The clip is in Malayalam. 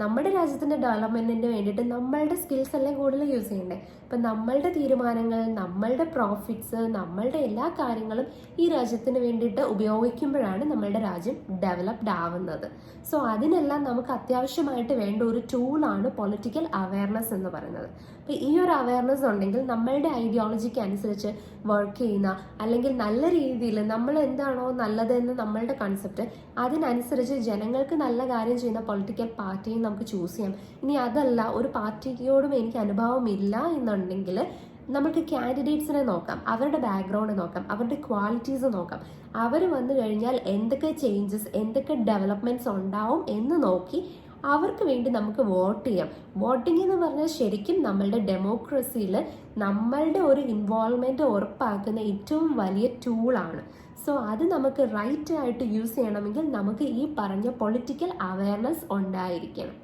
നമ്മുടെ രാജ്യത്തിൻ്റെ ഡെവലപ്മെൻറ്റിന് വേണ്ടിയിട്ട് നമ്മളുടെ സ്കിൽസ് എല്ലാം കൂടുതൽ യൂസ് ചെയ്യണ്ടേ. അപ്പം നമ്മളുടെ തീരുമാനങ്ങൾ, നമ്മളുടെ പ്രോഫിറ്റ്സ്, നമ്മളുടെ എല്ലാ കാര്യങ്ങളും ഈ രാജ്യത്തിന് വേണ്ടിയിട്ട് ഉപയോഗിക്കുമ്പോഴാണ് നമ്മളുടെ രാജ്യം ഡെവലപ്ഡ് ആവുന്നത്. സോ അതിനെല്ലാം നമുക്ക് അത്യാവശ്യമായിട്ട് വേണ്ട ഒരു ടൂളാണ് പൊളിറ്റിക്കൽ അവയർനെസ് എന്ന് പറയുന്നത്. അപ്പം ഈ ഒരു അവയർനെസ് ഉണ്ടെങ്കിൽ നമ്മളുടെ ഐഡിയോളജിക്ക് അനുസരിച്ച് വർക്ക് ചെയ്യുന്ന, അല്ലെങ്കിൽ നല്ല രീതിയിൽ നമ്മൾ എന്താണോ നല്ലതെന്ന് നമ്മളുടെ കൺസെപ്റ്റ്, അതിനനുസരിച്ച് ജനങ്ങൾക്ക് നല്ല കാര്യം ചെയ്യുന്ന പൊളിറ്റിക്കൽ പാർട്ടിയും നമുക്ക് ചൂസ് ചെയ്യാം. ഇനി അതല്ല, ഒരു പാർട്ടിയോടും എനിക്ക് അനുഭവമില്ല എന്നുണ്ടെങ്കിൽ നമുക്ക് കാൻഡിഡേറ്റ്സിനെ നോക്കാം, അവരുടെ ബാക്ക്ഗ്രൗണ്ട് നോക്കാം, അവരുടെ ക്വാളിറ്റീസ് നോക്കാം. അവർ വന്നു കഴിഞ്ഞാൽ എന്തൊക്കെ ചേഞ്ചസ്, എന്തൊക്കെ ഡെവലപ്മെന്റ്സ് ഉണ്ടാവും എന്ന് നോക്കി അവർക്ക് വേണ്ടി നമുക്ക് വോട്ട് ചെയ്യാം. വോട്ടിംഗ് എന്ന് പറഞ്ഞാൽ ശരിക്കും നമ്മളുടെ ഡെമോക്രസിയിൽ നമ്മളുടെ ഒരു ഇൻവോൾവ്മെന്റ് ഉറപ്പാക്കുന്ന ഏറ്റവും വലിയ ടൂളാണ്. സോ അത് നമുക്ക് റൈറ്റ് ആയിട്ട് യൂസ് ചെയ്യണമെങ്കിൽ നമുക്ക് ഈ പറഞ്ഞ പൊളിറ്റിക്കൽ അവയർനെസ് ഉണ്ടായിരിക്കണം.